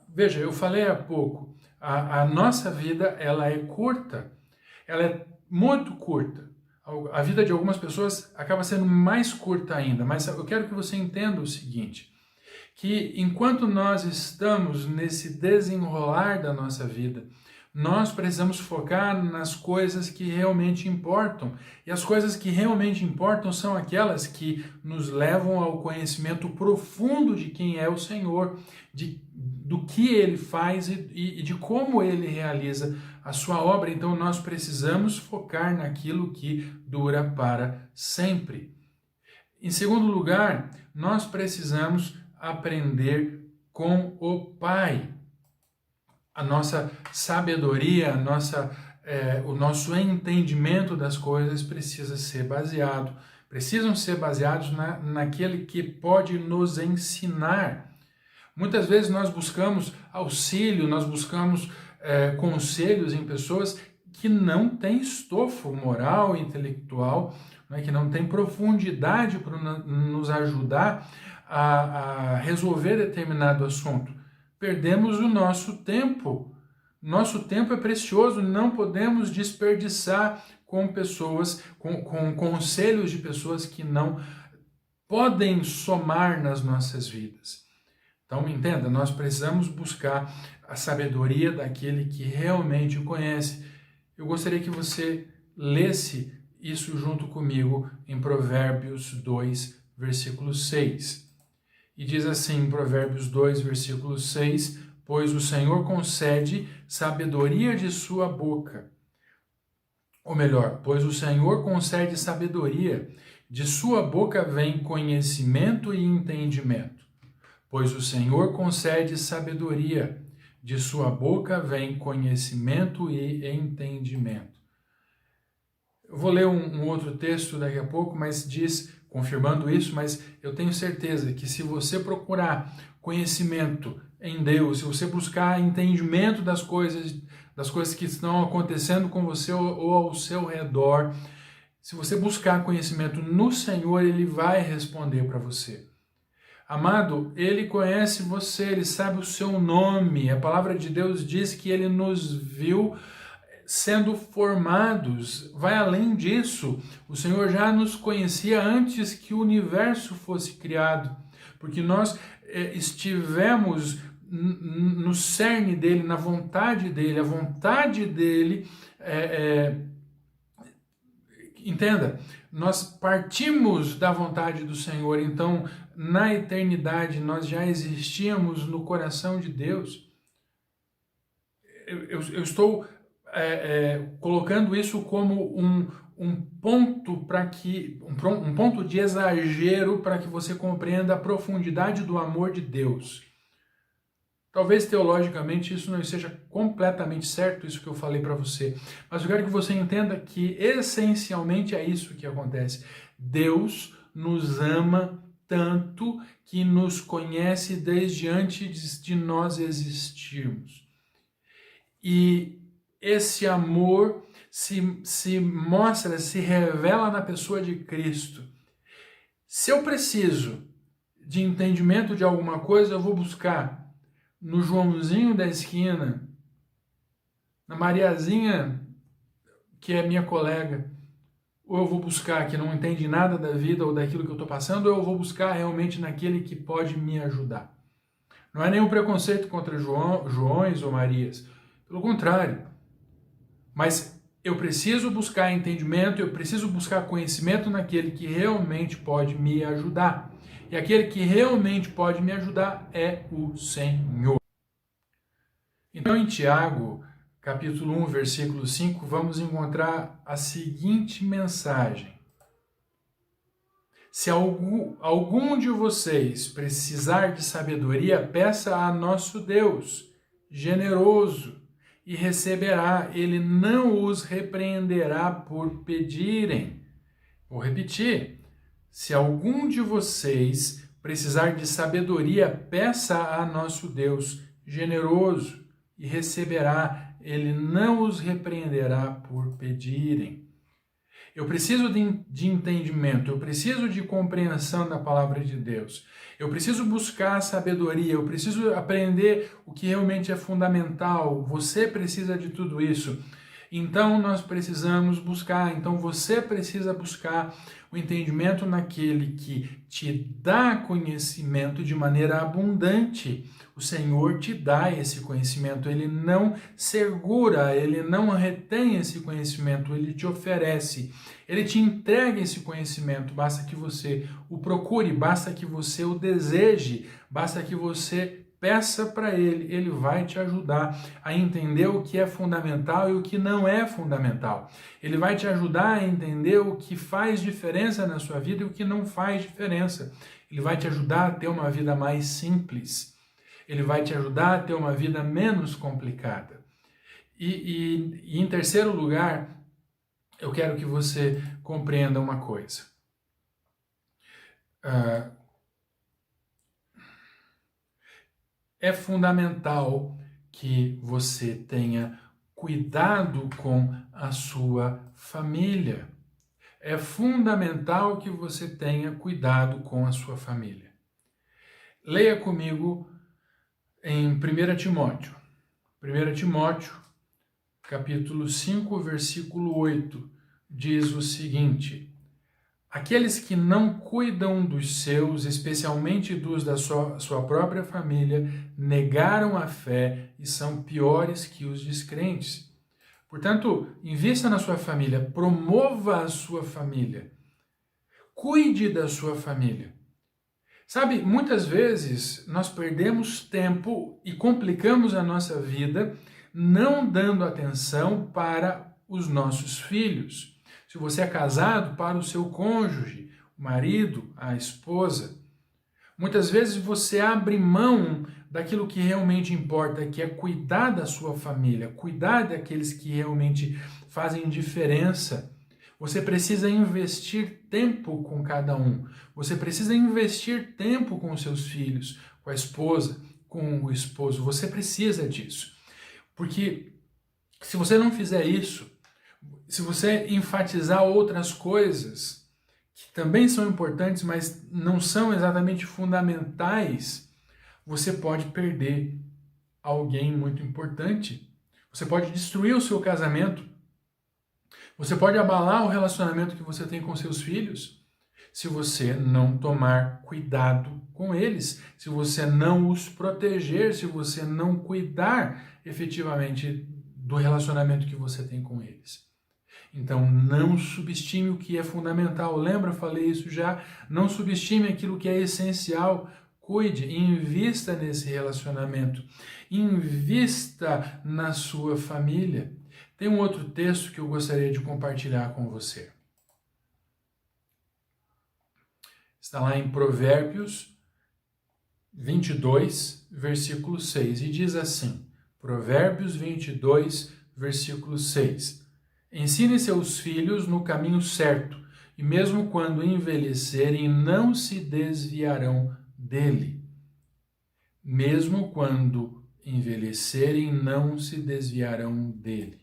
veja, eu falei há pouco, a nossa vida ela é curta, ela é muito curta. A vida de algumas pessoas acaba sendo mais curta ainda, mas eu quero que você entenda o seguinte, que enquanto nós estamos nesse desenrolar da nossa vida, nós precisamos focar nas coisas que realmente importam. E as coisas que realmente importam são aquelas que nos levam ao conhecimento profundo de quem é o Senhor, do que Ele faz e de como Ele realiza a sua obra. Então nós precisamos focar naquilo que dura para sempre. Em segundo lugar, nós precisamos aprender com o Pai. A nossa sabedoria, o nosso entendimento das coisas precisam ser baseados naquele que pode nos ensinar. Muitas vezes nós buscamos auxílio, nós buscamos conselhos em pessoas que não têm estofo moral, intelectual, né, que não têm profundidade para nos ajudar a resolver determinado assunto. Perdemos o nosso tempo Nosso tempo é precioso, não podemos desperdiçar com pessoas, com conselhos de pessoas que não podem somar nas nossas vidas. Então, entenda, nós precisamos buscar a sabedoria daquele que realmente o conhece. Eu gostaria que você lesse isso junto comigo em Provérbios 2, versículo 6. E diz assim, Provérbios 2, versículo 6, pois o Senhor concede sabedoria de sua boca. Ou melhor, pois o Senhor concede sabedoria, de sua boca vem conhecimento e entendimento. Pois o Senhor concede sabedoria, de sua boca vem conhecimento e entendimento. Eu vou ler um outro texto daqui a pouco, mas diz, confirmando isso, mas eu tenho certeza que se você procurar conhecimento em Deus, se você buscar entendimento das coisas que estão acontecendo com você ou ao seu redor, se você buscar conhecimento no Senhor, Ele vai responder para você. Amado, Ele conhece você, Ele sabe o seu nome. A palavra de Deus diz que Ele nos viu sendo formados. Vai além disso, o Senhor já nos conhecia antes que o universo fosse criado, porque nós estivemos no cerne dele, na vontade dele. A vontade dele entenda, nós partimos da vontade do Senhor, então na eternidade nós já existíamos no coração de Deus. Eu estou colocando isso como um ponto um ponto de exagero para que você compreenda a profundidade do amor de Deus. Talvez teologicamente isso não esteja completamente certo, isso que eu falei para você, mas eu quero que você entenda que essencialmente é isso que acontece. Deus nos ama tanto que nos conhece desde antes de nós existirmos. E esse amor se mostra, se revela na pessoa de Cristo. Se eu preciso de entendimento de alguma coisa, eu vou buscar no Joãozinho da esquina, na Mariazinha, que é minha colega, ou eu vou buscar que não entende nada da vida ou daquilo que eu estou passando, ou eu vou buscar realmente naquele que pode me ajudar. Não é nenhum preconceito contra Joões ou Marias, pelo contrário. Mas eu preciso buscar entendimento, eu preciso buscar conhecimento naquele que realmente pode me ajudar. E aquele que realmente pode me ajudar é o Senhor. Então, em Tiago, capítulo 1, versículo 5, vamos encontrar a seguinte mensagem. Se algum de vocês precisar de sabedoria, peça a nosso Deus, generoso, e receberá. Ele não os repreenderá por pedirem. Vou repetir. Se algum de vocês precisar de sabedoria, peça a nosso Deus, generoso, e receberá. Ele não os repreenderá por pedirem. Eu preciso de entendimento, eu preciso de compreensão da palavra de Deus. Eu preciso buscar sabedoria, eu preciso aprender o que realmente é fundamental. Você precisa de tudo isso. Então nós precisamos buscar, então você precisa buscar o entendimento naquele que te dá conhecimento de maneira abundante. O Senhor te dá esse conhecimento, Ele não segura, Ele não retém esse conhecimento, Ele te oferece, Ele te entrega esse conhecimento, basta que você o procure, basta que você o deseje, basta que você peça para Ele, Ele vai te ajudar a entender o que é fundamental e o que não é fundamental. Ele vai te ajudar a entender o que faz diferença na sua vida e o que não faz diferença. Ele vai te ajudar a ter uma vida mais simples. Ele vai te ajudar a ter uma vida menos complicada. E em terceiro lugar, eu quero que você compreenda uma coisa. É fundamental que você tenha cuidado com a sua família. É fundamental que você tenha cuidado com a sua família. Leia comigo em 1 Timóteo, 1 Timóteo, capítulo 5, versículo 8, diz o seguinte: aqueles que não cuidam dos seus, especialmente dos da sua própria família, negaram a fé e são piores que os descrentes. Portanto, invista na sua família, promova a sua família, cuide da sua família. Sabe, muitas vezes nós perdemos tempo e complicamos a nossa vida não dando atenção para os nossos filhos. Se você é casado, para o seu cônjuge, o marido, a esposa. Muitas vezes você abre mão daquilo que realmente importa, que é cuidar da sua família, cuidar daqueles que realmente fazem diferença. Você precisa investir tempo com cada um. Você precisa investir tempo com os seus filhos, com a esposa, com o esposo. Você precisa disso. Porque se você não fizer isso, se você enfatizar outras coisas que também são importantes, mas não são exatamente fundamentais, você pode perder alguém muito importante. Você pode destruir o seu casamento. Você pode abalar o relacionamento que você tem com seus filhos se você não tomar cuidado com eles, se você não os proteger, se você não cuidar efetivamente do relacionamento que você tem com eles. Então, não subestime o que é fundamental. Lembra, eu falei isso já. Não subestime aquilo que é essencial. Cuide e invista nesse relacionamento. Invista na sua família. Tem um outro texto que eu gostaria de compartilhar com você. Está lá em Provérbios 22, versículo 6. E diz assim, Provérbios 22, versículo 6. Ensine seus filhos no caminho certo, e mesmo quando envelhecerem, não se desviarão dele. Mesmo quando envelhecerem, não se desviarão dele.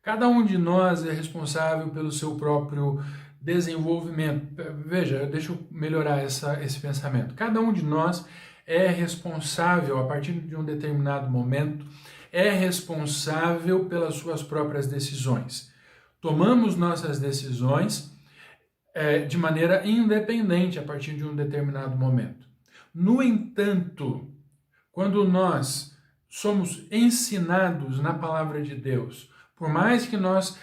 Cada um de nós é responsável pelo seu próprio desenvolvimento. Veja, deixa eu melhorar esse pensamento. Cada um de nós é responsável, a partir de um determinado momento, é responsável pelas suas próprias decisões. Tomamos nossas decisões de maneira independente a partir de um determinado momento. No entanto, quando nós somos ensinados na palavra de Deus, por mais que nós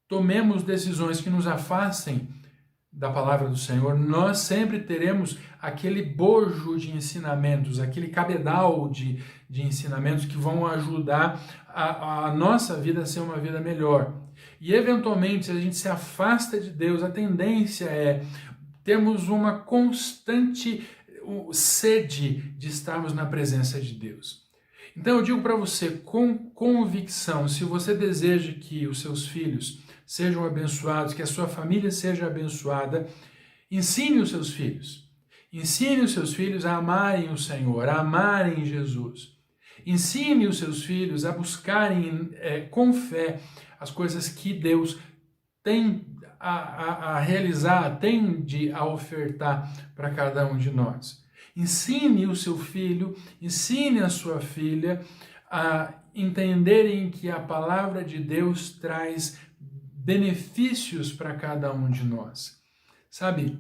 tomemos decisões que nos afastem da palavra do Senhor, nós sempre teremos aquele bojo de ensinamentos, aquele cabedal de ensinamentos que vão ajudar a nossa vida a ser uma vida melhor. E, eventualmente, se a gente se afasta de Deus, a tendência é termos uma constante sede de estarmos na presença de Deus. Então, eu digo para você com convicção, se você deseja que os seus filhos sejam abençoados, que a sua família seja abençoada, ensine os seus filhos. Ensine os seus filhos a amarem o Senhor, a amarem Jesus. Ensine os seus filhos a buscarem com fé as coisas que Deus tem a realizar, tende a ofertar para cada um de nós. Ensine o seu filho, ensine a sua filha a entenderem que a palavra de Deus traz benefícios para cada um de nós. Sabe,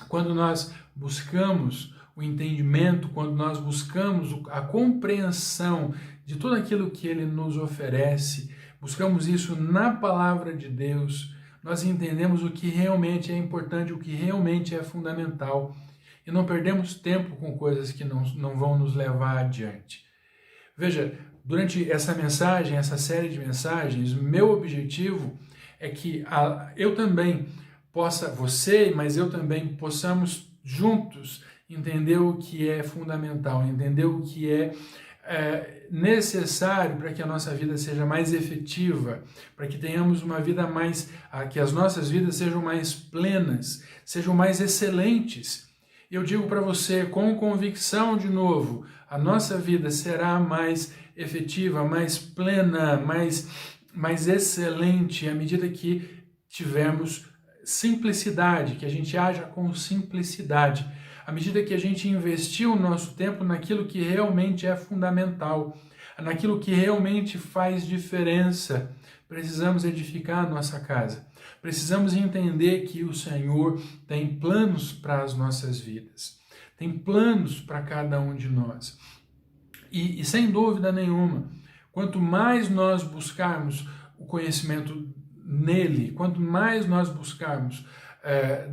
quando nós buscamos o entendimento, quando nós buscamos a compreensão de tudo aquilo que Ele nos oferece, buscamos isso na palavra de Deus, nós entendemos o que realmente é importante, o que realmente é fundamental, e não perdemos tempo com coisas que não vão nos levar adiante. Veja, durante essa mensagem, essa série de mensagens, meu objetivo é que eu também possa, você, mas eu também possamos juntos entender o que é fundamental, entender o que é necessário para que a nossa vida seja mais efetiva, para que tenhamos uma vida que as nossas vidas sejam mais plenas, sejam mais excelentes. Eu digo para você com convicção de novo, a nossa vida será mais efetiva, mais plena, mais excelente à medida que tivermos simplicidade, que a gente haja com simplicidade, à medida que a gente investir o nosso tempo naquilo que realmente é fundamental, naquilo que realmente faz diferença. Precisamos edificar a nossa casa. Precisamos entender que o Senhor tem planos para as nossas vidas. Tem planos para cada um de nós. E sem dúvida nenhuma, quanto mais nós buscarmos o conhecimento nele, quanto mais nós buscarmos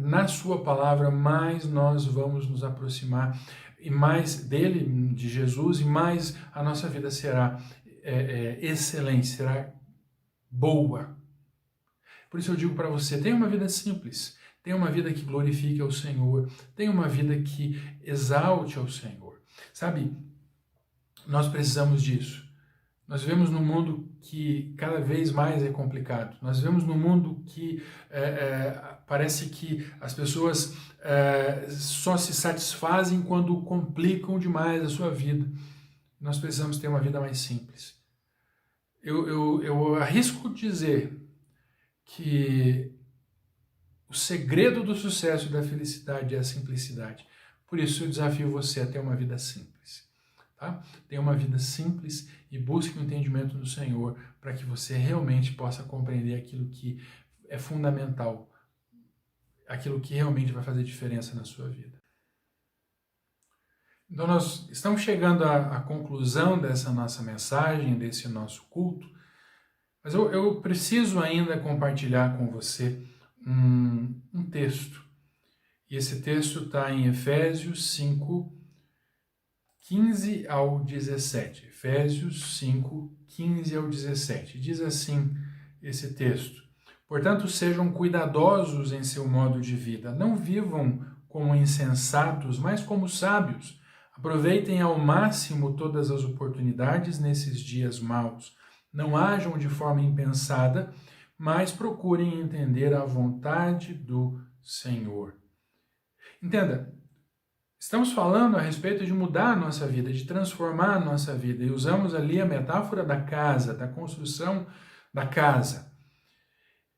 na sua palavra, mais nós vamos nos aproximar e mais dele, de Jesus, e mais a nossa vida será excelente, será boa. Por isso eu digo para você, tenha uma vida simples, tenha uma vida que glorifique ao Senhor, tenha uma vida que exalte ao Senhor. Sabe, nós precisamos disso. Nós vivemos num mundo que cada vez mais é complicado. Nós vivemos num mundo que parece que as pessoas só se satisfazem quando complicam demais a sua vida. Nós precisamos ter uma vida mais simples. Eu arrisco dizer que o segredo do sucesso e da felicidade é a simplicidade. Por isso eu desafio você a ter uma vida simples. Tá? Tenha uma vida simples e busque o entendimento do Senhor para que você realmente possa compreender aquilo que é fundamental, aquilo que realmente vai fazer diferença na sua vida. Então nós estamos chegando à conclusão dessa nossa mensagem, desse nosso culto, mas eu preciso ainda compartilhar com você um texto. E esse texto está em Efésios 5, 15 ao 17. Efésios 5, 15 ao 17. Diz assim esse texto: portanto, sejam cuidadosos em seu modo de vida. Não vivam como insensatos, mas como sábios. Aproveitem ao máximo todas as oportunidades nesses dias maus. Não ajam de forma impensada, mas procurem entender a vontade do Senhor. Entenda, estamos falando a respeito de mudar a nossa vida, de transformar a nossa vida. E usamos ali a metáfora da casa, da construção da casa.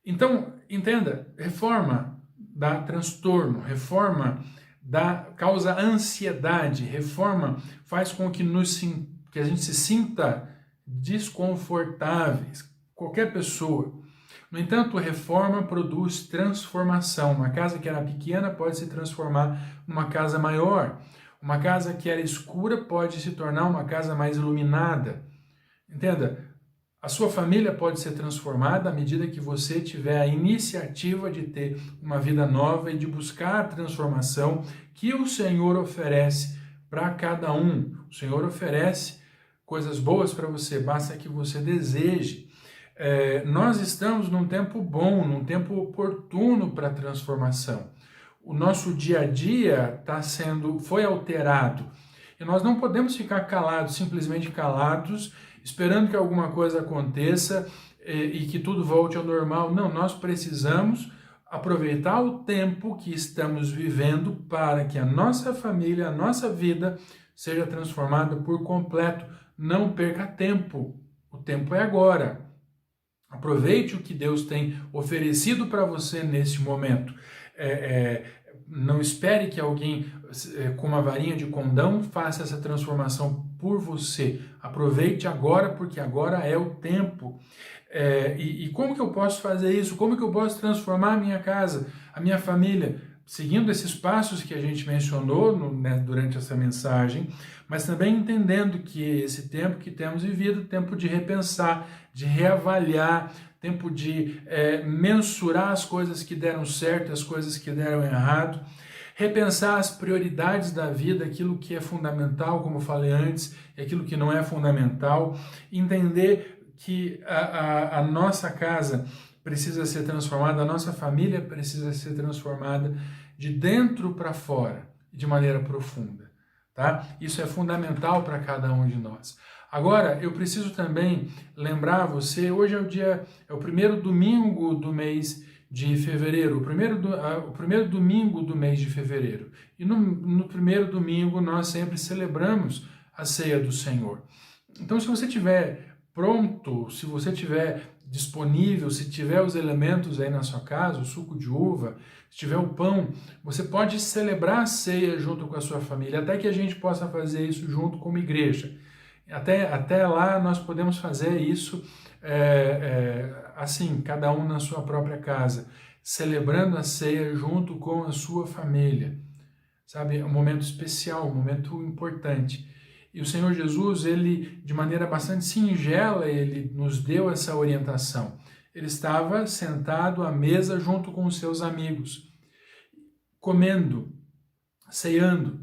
Então, entenda, reforma dá transtorno, reforma causa ansiedade, reforma faz com que a gente se sinta desconfortáveis, qualquer pessoa. No entanto, reforma produz transformação. Uma casa que era pequena pode se transformar numa casa maior. Uma casa que era escura pode se tornar uma casa mais iluminada. Entenda, a sua família pode ser transformada à medida que você tiver a iniciativa de ter uma vida nova e de buscar a transformação que o Senhor oferece para cada um. O Senhor oferece coisas boas para você, basta que você deseje. Nós estamos num tempo bom, num tempo oportuno para a transformação. O nosso dia a dia foi alterado. E nós não podemos ficar calados, simplesmente calados, esperando que alguma coisa aconteça e que tudo volte ao normal. Não, nós precisamos aproveitar o tempo que estamos vivendo para que a nossa família, a nossa vida seja transformada por completo. Não perca tempo. O tempo é agora. Aproveite o que Deus tem oferecido para você nesse momento. Não espere que alguém com uma varinha de condão faça essa transformação por você. Aproveite agora, porque agora é o tempo. E como que eu posso fazer isso? Como que eu posso transformar a minha casa, a minha família? Seguindo esses passos que a gente mencionou durante essa mensagem, mas também entendendo que esse tempo que temos vivido, tempo de repensar, de reavaliar, tempo de mensurar as coisas que deram certo, as coisas que deram errado, repensar as prioridades da vida, aquilo que é fundamental, como falei antes, e aquilo que não é fundamental, entender que a nossa casa precisa ser transformada, a nossa família precisa ser transformada de dentro para fora, de maneira profunda. Tá? Isso é fundamental para cada um de nós. Agora, eu preciso também lembrar você, hoje é o primeiro domingo do mês de fevereiro, o primeiro domingo do mês de fevereiro. E no primeiro domingo nós sempre celebramos a ceia do Senhor. Então, se você estiver pronto, se você estiver disponível, se tiver os elementos aí na sua casa, o suco de uva, se tiver o pão, você pode celebrar a ceia junto com a sua família, até que a gente possa fazer isso junto como igreja. Até lá nós podemos fazer isso assim, cada um na sua própria casa, celebrando a ceia junto com a sua família. Sabe, é um momento especial, um momento importante. E o Senhor Jesus, ele, de maneira bastante singela, ele nos deu essa orientação. Ele estava sentado à mesa junto com os seus amigos, comendo, ceando.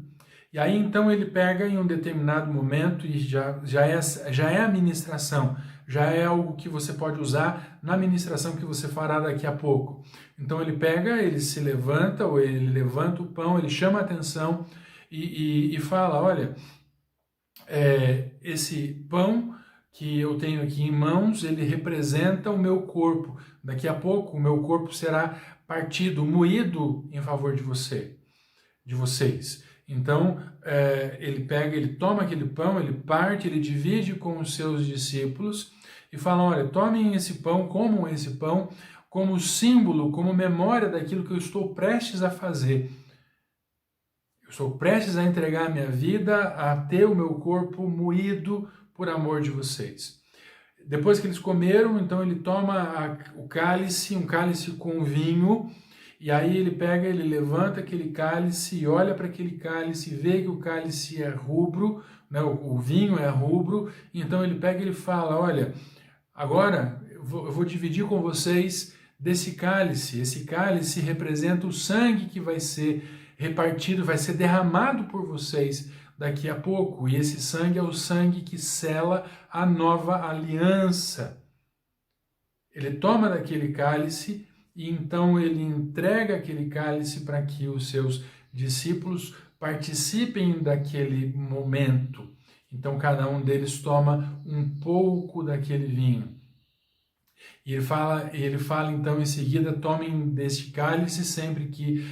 E aí então ele pega em um determinado momento, e já é a ministração, já é algo que você pode usar na ministração que você fará daqui a pouco. Então ele pega, ele se levanta, ou ele levanta o pão, ele chama a atenção e fala, olha, esse pão que eu tenho aqui em mãos, ele representa o meu corpo. Daqui a pouco o meu corpo será partido, moído em favor de vocês. Então, ele toma aquele pão, ele parte, ele divide com os seus discípulos e fala, olha, tomem esse pão, comam esse pão como símbolo, como memória daquilo que eu estou prestes a fazer. Eu estou prestes a entregar a minha vida, a ter o meu corpo moído por amor de vocês. Depois que eles comeram, então ele toma o cálice, um cálice com vinho, e aí ele pega, ele levanta aquele cálice e olha para aquele cálice, vê que o cálice é rubro, né, o vinho é rubro, então ele pega e ele fala, olha, agora eu vou dividir com vocês desse cálice. Esse cálice representa o sangue que vai ser repartido, vai ser derramado por vocês daqui a pouco. E esse sangue é o sangue que sela a nova aliança. Ele toma daquele cálice e então ele entrega aquele cálice para que os seus discípulos participem daquele momento. Então cada um deles toma um pouco daquele vinho. E ele fala então em seguida, tomem deste cálice sempre que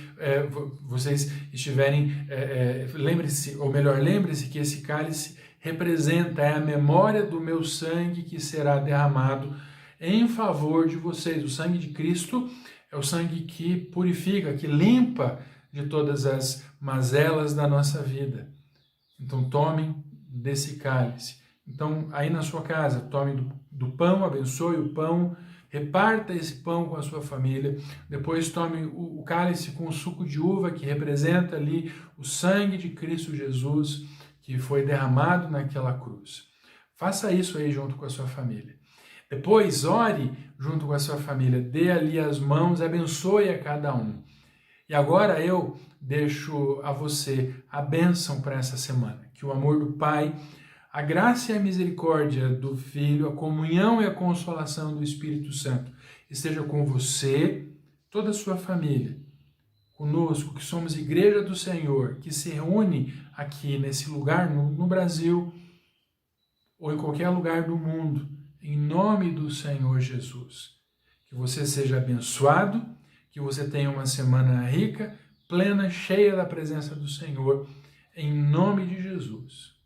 vocês estiverem, lembre-se que esse cálice representa, é a memória do meu sangue que será derramado em favor de vocês. O sangue de Cristo é o sangue que purifica, que limpa de todas as mazelas da nossa vida. Então tomem desse cálice. Então aí na sua casa, tome do pão, abençoe o pão, reparta esse pão com a sua família, depois tome o cálice com o suco de uva, que representa ali o sangue de Cristo Jesus, que foi derramado naquela cruz. Faça isso aí junto com a sua família. Depois, ore junto com a sua família, dê ali as mãos, abençoe a cada um. E agora eu deixo a você a bênção para essa semana, que o amor do Pai, a graça e a misericórdia do Filho, a comunhão e a consolação do Espírito Santo esteja com você, toda a sua família, conosco, que somos Igreja do Senhor, que se reúne aqui nesse lugar, no Brasil, ou em qualquer lugar do mundo, em nome do Senhor Jesus. Que você seja abençoado, que você tenha uma semana rica, plena, cheia da presença do Senhor, em nome de Jesus.